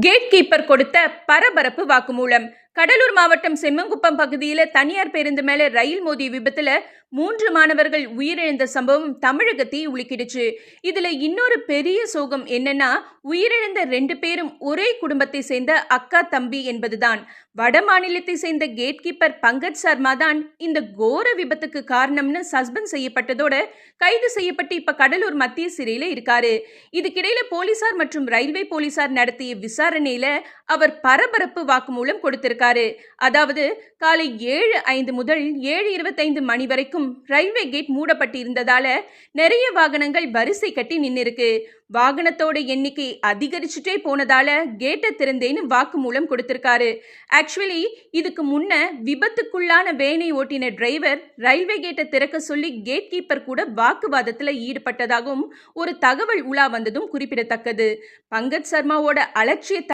Gate keeper கொடுத்த பரபரப்பு வாக்குமூலம். கடலூர் மாவட்டம் செம்மங்குப்பம் பகுதியில் தனியார் பேருந்து மேல ரயில் மோதிய விபத்துல 3 மாணவர்கள் உயிரிழந்த சம்பவம் தமிழகத்தை உலுக்கிடுச்சு. இதுல இன்னொரு பெரிய சோகம் என்னன்னா, உயிரிழந்த 2 பேரும் ஒரே குடும்பத்தை சேர்ந்த அக்கா தம்பி என்பதுதான். வட மாநிலத்தை சேர்ந்த கேட் கீப்பர் பங்கஜ் சர்மா தான் இந்த கோர விபத்துக்கு காரணம்னு சஸ்பெண்ட் செய்யப்பட்டதோட கைது செய்யப்பட்டு இப்ப கடலூர் மத்திய சிறையில இருக்காரு. இதுக்கிடையில போலீசார் மற்றும் ரயில்வே போலீசார் நடத்திய விசாரணையில அவர் பரபரப்பு வாக்குமூலம் கொடுத்திருக்காரு. அதாவது காலை 7:05 முதல் 7:25 மணி வரைக்கும் ரயில்வே கேட் மூடப்பட்டிருந்ததால நிறைய வாகனங்கள் வரிசை கட்டி நின்னிருக்கு. வாகனத்தோட எண்ணிக்கை அதிகரிச்சுட்டே போனதால கேட்டை திறந்தேன்னு வாக்குமூலம் கொடுத்திருக்காரு. ஆக்சுவலி இதுக்கு முன்ன விபத்துக்குள்ளான வேனை ஓட்டின டிரைவர் ரயில்வே கேட்டை திறக்க சொல்லி கேட் கீப்பர் கூட வாக்குவாதத்தில் ஈடுபட்டதாகவும் ஒரு தகவல் உலா வந்ததும் குறிப்பிடத்தக்கது. பங்கஜ் சர்மாவோட அலட்சிய